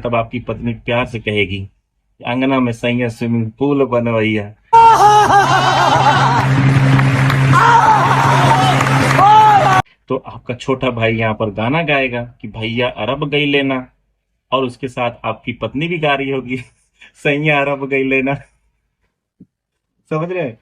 तब आपकी पत्नी प्यार से कहेगी, अंगना में सैया स्विमिंग पूल बनवैया। तो आपका छोटा भाई यहाँ पर गाना गाएगा कि भैया अरब गई लेना, और उसके साथ आपकी पत्नी भी गा रही होगी सैया अरब गई लेना। समझ रहे हैं?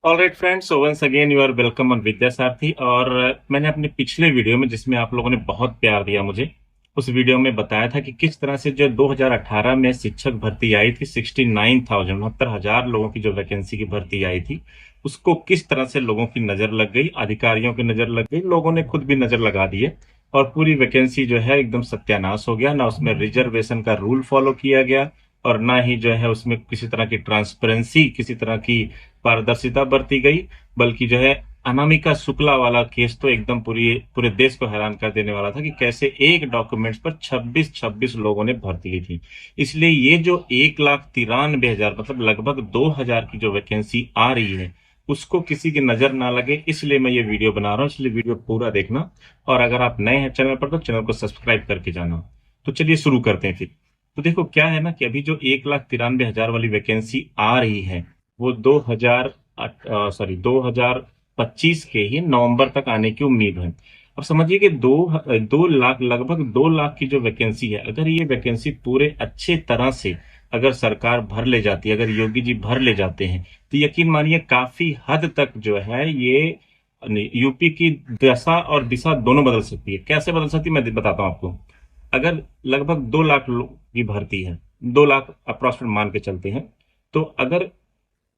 Alright friends, so once again you are welcome on Vidya Sarathi. और मैंने अपने पिछले वीडियो में, जिसमें आप लोगों ने बहुत प्यार दिया मुझे, उस वीडियो में बताया था कि किस तरह से जो 2018 में शिक्षक भर्ती आई थी, 69,000 69,000 लोगों की जो वैकेंसी की भर्ती आई थी, उसको किस तरह से लोगों की नजर लग गई, अधिकारियों की नजर लग गई, लोगों ने खुद भी नजर लगा दिए, और पूरी वैकेंसी जो है एकदम सत्यानाश हो गया। ना उसमें रिजर्वेशन का रूल फॉलो किया गया, और ना ही जो है उसमें किसी तरह की ट्रांसपेरेंसी, किसी तरह की पारदर्शिता बरती गई, बल्कि जो है अनामिका शुक्ला वाला केस तो एकदम पूरे देश को हैरान कर देने वाला था कि कैसे एक डॉक्यूमेंट्स पर 26 लोगों ने भर्ती ली थी। इसलिए ये जो 1,93,000 मतलब लगभग 2,000 की जो वैकेंसी आ रही है, उसको किसी की नजर ना लगे, इसलिए मैं ये वीडियो बना रहा हूँ। इसलिए वीडियो पूरा देखना, और अगर आप नए हैं चैनल पर तो चैनल को सब्सक्राइब करके जाना। तो चलिए शुरू करते हैं फिर। तो देखो क्या है ना कि अभी जो 1,93,000 वाली वैकेंसी आ रही है, वो 2025 के ही नवंबर तक आने की उम्मीद है। अब समझिए कि 2 लाख, लगभग 2 लाख की जो वैकेंसी है, अगर ये वैकेंसी पूरे अच्छे तरह से अगर सरकार भर ले जाती है, अगर योगी जी भर ले जाते हैं, तो यकीन मानिए काफी हद तक जो है ये यूपी की दशा और दिशा दोनों बदल सकती है। कैसे बदल सकती है मैं बताता हूँ आपको। अगर लगभग 2 लाख लोग की भर्ती है, 2 लाख अप्रोक्सीमेट मान के चलते हैं, तो अगर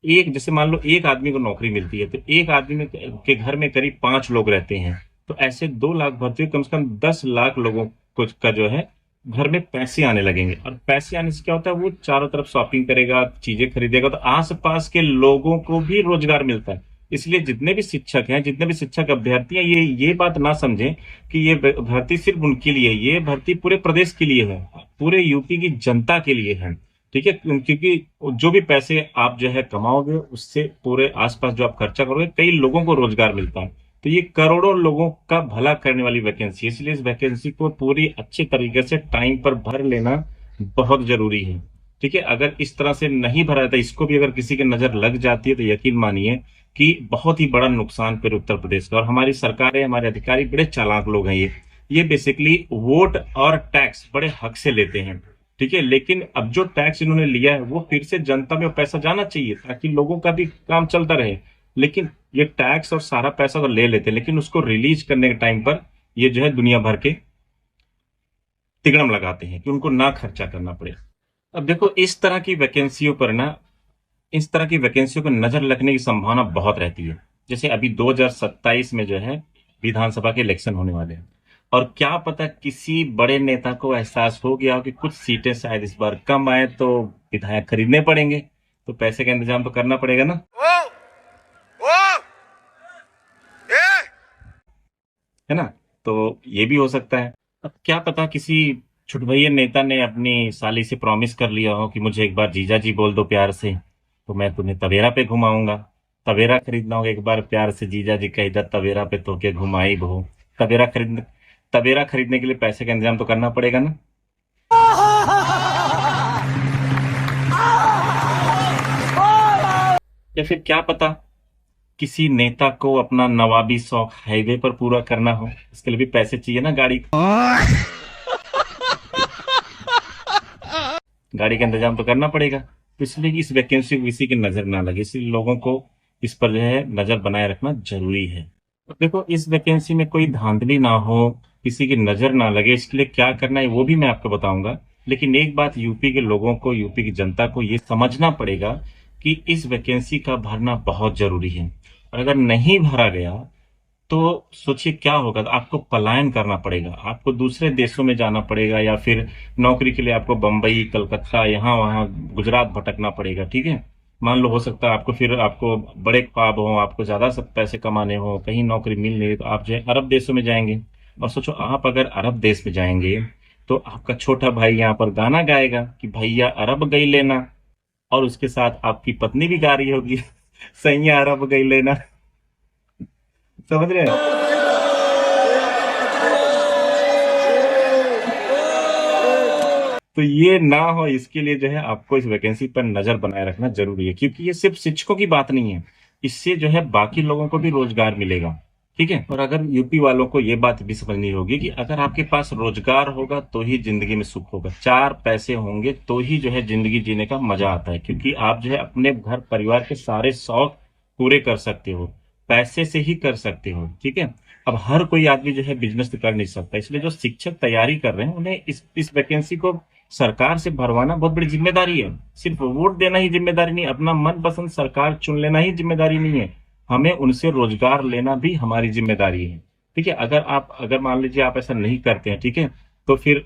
एक, जैसे मान लो एक आदमी को नौकरी मिलती है, तो एक आदमी के घर में करीब 5 लोग रहते हैं, तो ऐसे 2 लाख भर्ती हुई, कम से कम 10 लाख लोगों को का जो है घर में पैसे आने लगेंगे। और पैसे आने से क्या होता है, वो चारों तरफ शॉपिंग करेगा, चीजें खरीदेगा, तो आसपास के लोगों को भी रोजगार मिलता है। इसलिए जितने भी शिक्षक हैं, जितने भी शिक्षक अभ्यर्थी हैं, ये बात ना समझें कि ये भर्ती सिर्फ उनके लिए है। ये भर्ती पूरे प्रदेश के लिए है, पूरे यूपी की जनता के लिए है। ठीक है, क्योंकि जो भी पैसे आप जो है कमाओगे, उससे पूरे आसपास जो आप खर्चा करोगे, कई लोगों को रोजगार मिलता है। तो ये करोड़ों लोगों का भला करने वाली वैकेंसी है, इसलिए इस वैकेंसी को पूरी अच्छे तरीके से टाइम पर भर लेना बहुत जरूरी है। ठीक है, अगर इस तरह से नहीं भरा जाता, इसको भी अगर किसी की नजर लग जाती है, तो यकीन मानिए कि बहुत ही बड़ा नुकसान फिर उत्तर प्रदेश का। और हमारी सरकारें, हमारे अधिकारी बड़े चालाक लोग हैं। ये बेसिकली वोट और टैक्स बड़े हक से लेते हैं। ठीक है, लेकिन अब जो टैक्स इन्होंने लिया है, वो फिर से जनता में वो पैसा जाना चाहिए, ताकि लोगों का भी काम चलता रहे। लेकिन ये टैक्स और सारा पैसा तो ले लेते हैं, लेकिन उसको रिलीज करने के टाइम पर ये जो है दुनिया भर के तिगड़म लगाते हैं कि उनको ना खर्चा करना पड़े। अब देखो, इस तरह की वैकेंसियों को नजर लगने की संभावना बहुत रहती है। जैसे अभी 2027 में जो है विधानसभा के इलेक्शन होने वाले हैं, और क्या पता किसी बड़े नेता को एहसास हो गया हो कि कुछ सीटें शायद इस बार कम आए, तो विधायक खरीदने पड़ेंगे, तो पैसे का इंतजाम तो करना पड़ेगा ना। ओ, ए, है ना? तो ये भी हो सकता है। अब क्या पता किसी छुटभैये नेता ने अपनी साली से प्रॉमिस कर लिया हो कि मुझे एक बार जीजा जी बोल दो प्यार से, तो मैं तुम्हें तवेरा पे घुमाऊंगा। तवेरा खरीदना होगा, एक बार प्यार से जीजा जी का इधर तवेरा पे तो के घुमाई बहू। तवेरा खरीदने के लिए पैसे का इंतजाम तो करना पड़ेगा ना। या फिर क्या पता किसी नेता को अपना नवाबी शौक हाईवे पर पूरा करना हो, इसके लिए भी पैसे चाहिए ना। गाड़ी का इंतजाम तो करना पड़ेगा। तो इसलिए इस वैकेंसी को किसी की नजर ना लगे, इसलिए लोगों को इस पर जो है नजर बनाए रखना जरूरी है। तो देखो, इस वैकेंसी में कोई धांधली ना हो, किसी की नजर ना लगे, इसके लिए क्या करना है वो भी मैं आपको बताऊंगा। लेकिन एक बात यूपी के लोगों को, यूपी की जनता को ये समझना पड़ेगा कि इस वैकेंसी का भरना बहुत जरूरी है। और अगर नहीं भरा गया तो सोचिए क्या होगा। तो आपको पलायन करना पड़ेगा, आपको दूसरे देशों में जाना पड़ेगा, या फिर नौकरी के लिए आपको बंबई, कलकत्ता, यहाँ वहाँ, गुजरात भटकना पड़ेगा। ठीक है, मान लो हो सकता है आपको बड़े ख्वाब हो, आपको ज्यादा सब पैसे कमाने हो, कहीं नौकरी मिल नहीं, तो आप जो है अरब देशों में जाएंगे। और सोचो, आप अगर अरब देश में जाएंगे, तो आपका छोटा भाई यहाँ पर गाना गाएगा कि भैया अरब गई लेना, और उसके साथ आपकी पत्नी भी गा रही होगी सैया अरब गई लेना। समझ रहे हैं? तो ये ना हो, इसके लिए जो है आपको इस वैकेंसी पर नजर बनाए रखना जरूरी है, क्योंकि ये सिर्फ शिक्षकों की बात नहीं है, इससे जो है बाकी लोगों को भी रोजगार मिलेगा। ठीक है। और अगर यूपी वालों को ये बात भी समझनी होगी कि अगर आपके पास रोजगार होगा तो ही जिंदगी में सुख होगा, चार पैसे होंगे तो ही जो है जिंदगी जीने का मजा आता है, क्योंकि आप जो है अपने घर परिवार के सारे शौक पूरे कर सकते हो, पैसे से ही कर सकते हो। ठीक है। अब हर कोई आदमी जो है बिजनेस तो कर नहीं सकता, इसलिए जो शिक्षक तैयारी कर रहे हैं उन्हें इस वैकेंसी को सरकार से भरवाना बहुत बड़ी जिम्मेदारी है। सिर्फ वोट देना ही जिम्मेदारी नहीं, अपना मनपसंद सरकार चुन लेना ही जिम्मेदारी नहीं है, हमें उनसे रोजगार लेना भी हमारी जिम्मेदारी है। ठीक है। अगर मान लीजिए आप ऐसा नहीं करते हैं, ठीक है, तो फिर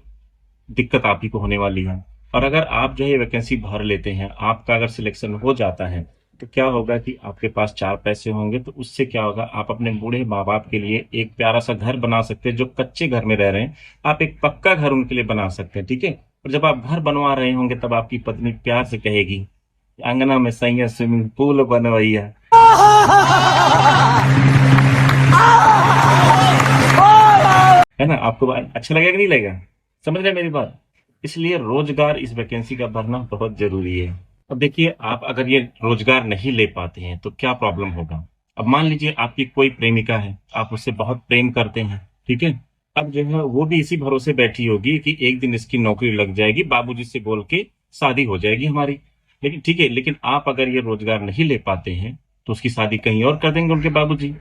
दिक्कत आप ही को होने वाली है। और अगर आप जो है वैकेंसी भर लेते हैं, आपका अगर सिलेक्शन हो जाता है, तो क्या होगा कि आपके पास चार पैसे होंगे, तो उससे क्या होगा, आप अपने बूढ़े माँ बाप के लिए एक प्यारा सा घर बना सकते हैं। जो कच्चे घर में रह रहे हैं, आप एक पक्का घर उनके लिए बना सकते हैं। ठीक है। और जब आप घर बनवा रहे होंगे तब आपकी पत्नी प्यार से कहेगी, अंगना में सैया स्विमिंग पूल बनवैया। है ना, आपको अच्छा लगेगा नहीं लगेगा? समझ रहे हैं मेरी बात? इसलिए रोजगार इस वैकेंसी का भरना बहुत जरूरी है। अब देखिए, आप अगर ये रोजगार नहीं ले पाते हैं तो क्या प्रॉब्लम होगा। अब मान लीजिए आपकी कोई प्रेमिका है, आप उससे बहुत प्रेम करते हैं, ठीक है। अब जो है वो भी इसी भरोसे बैठी होगी कि एक दिन इसकी नौकरी लग जाएगी, बाबूजी से बोल के शादी हो जाएगी हमारी। लेकिन ठीक है, लेकिन आप अगर ये रोजगार नहीं ले पाते हैं तो उसकी शादी कहीं और कर देंगे उनके बाबूजी।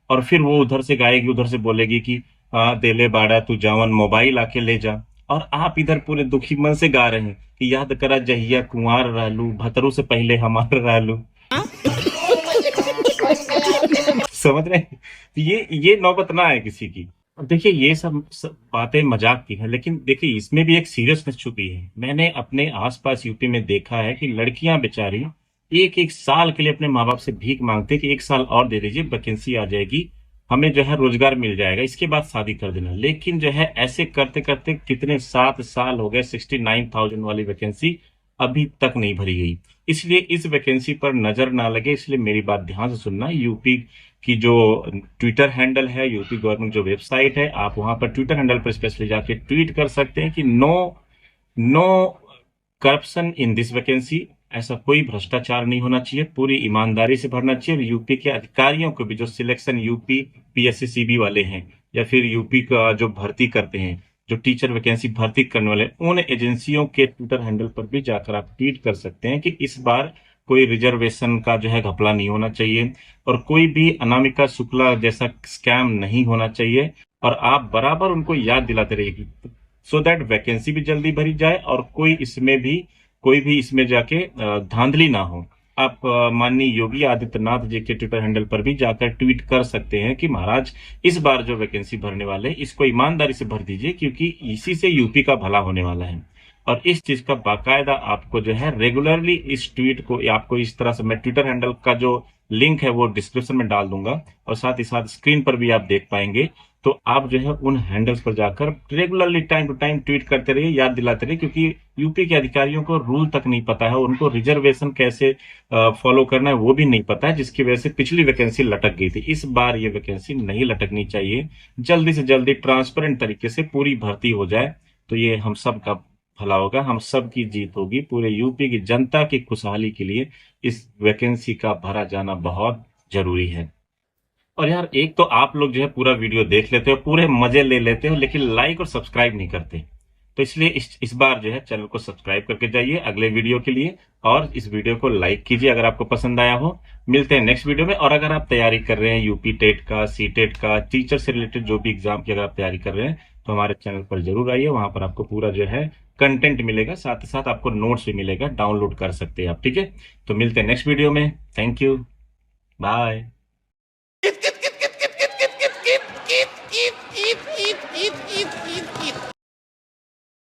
और फिर वो उधर से गाएगी, उधर से बोलेगी कि हाँ देले बाड़ा तू जावन मोबाइल आके ले जा। और आप इधर पूरे दुखी मन से गा रहे हैं कि याद करा जहिया कुंवार रहलू, भतरू से पहले हमार रहलू। समझ रहे हैं? तो ये नौबत ना है किसी की। अब देखिए, ये सब बातें मजाक की हैं, लेकिन देखिए इसमें भी एक सीरियसनेस छुपी है। मैंने अपने आसपास यूपी में देखा है कि लड़कियां बेचारी एक एक साल के लिए अपने माँ बाप से भीख मांगते कि एक साल और दे दीजिए, वैकेंसी आ जाएगी, हमें जो है रोजगार मिल जाएगा, इसके बाद शादी कर देना। लेकिन जो है ऐसे करते करते कितने 7 साल हो गए, 69,000 वाली वैकेंसी अभी तक नहीं भरी गई। इसलिए इस वैकेंसी पर नजर ना लगे, इसलिए मेरी बात ध्यान से सुनना। यूपी की जो ट्विटर हैंडल है, यूपी गवर्नमेंट जो वेबसाइट है, आप वहां पर ट्विटर हैंडल पर स्पेशली जाके ट्वीट कर सकते हैं कि no no corruption in this vacancy. ऐसा कोई भ्रष्टाचार नहीं होना चाहिए, पूरी ईमानदारी से भरना चाहिए। और यूपी के अधिकारियों को भी, जो सिलेक्शन यूपी पीएससीबी वाले हैं या फिर यूपी का जो भर्ती करते हैं, जो टीचर वैकेंसी भर्ती करने वाले, उन एजेंसियों के ट्विटर हैंडल पर भी जाकर आप ट्वीट कर सकते हैं कि इस बार कोई रिजर्वेशन का जो है घपला नहीं होना चाहिए और कोई भी अनामिका शुक्ला जैसा स्कैम नहीं होना चाहिए। और आप बराबर उनको याद दिलाते रहिए सो दैट वैकेंसी भी जल्दी भरी जाए और कोई भी इसमें जाके धांधली ना हो। आप माननीय योगी आदित्यनाथ जी के ट्विटर हैंडल पर भी जाकर ट्वीट कर सकते हैं कि महाराज इस बार जो वैकेंसी भरने वाले इसको ईमानदारी से भर दीजिए, क्योंकि इसी से यूपी का भला होने वाला है। और इस चीज का बाकायदा आपको जो है रेगुलरली इस ट्वीट को, आपको इस तरह से, मैं ट्विटर हैंडल का जो लिंक है वो डिस्क्रिप्शन में डाल दूंगा और साथ ही साथ स्क्रीन पर भी आप देख पाएंगे। तो आप जो है उन हैंडल्स पर जाकर regularly time to time tweet करते रहिए, याद दिलाते रहिए, क्योंकि यूपी के अधिकारियों को रूल तक नहीं पता है, उनको रिजर्वेशन कैसे फॉलो करना है वो भी नहीं पता है, जिसकी वजह से पिछली वैकेंसी लटक गई थी। इस बार ये वैकेंसी नहीं लटकनी चाहिए, जल्दी से जल्दी ट्रांसपेरेंट तरीके से पूरी भर्ती हो जाए, तो ये हम सब का भला होगा, हम सब की जीत होगी। पूरे यूपी की जनता की खुशहाली के लिए इस वैकेंसी का भरा जाना बहुत जरूरी है। और यार, एक तो आप लोग जो है पूरा वीडियो देख लेते हो, पूरे मजे ले लेते हो, लेकिन लाइक और सब्सक्राइब नहीं करते। तो इसलिए इस बार जो है चैनल को सब्सक्राइब करके जाइए अगले वीडियो के लिए, और इस वीडियो को लाइक कीजिए अगर आपको पसंद आया हो। मिलते हैं नेक्स्ट वीडियो में। और अगर आप तैयारी कर रहे हैं यूपी टेट का, सी टेट का, टीचर से रिलेटेड जो भी एग्जाम की अगर आप तैयारी कर रहे हैं, तो हमारे चैनल पर जरूर आइए, वहां पर आपको पूरा जो है कंटेंट मिलेगा, साथ ही साथ आपको नोट्स भी मिलेगा, डाउनलोड कर सकते हैं आप। ठीक है, तो मिलते हैं नेक्स्ट वीडियो में। Thank you, bye.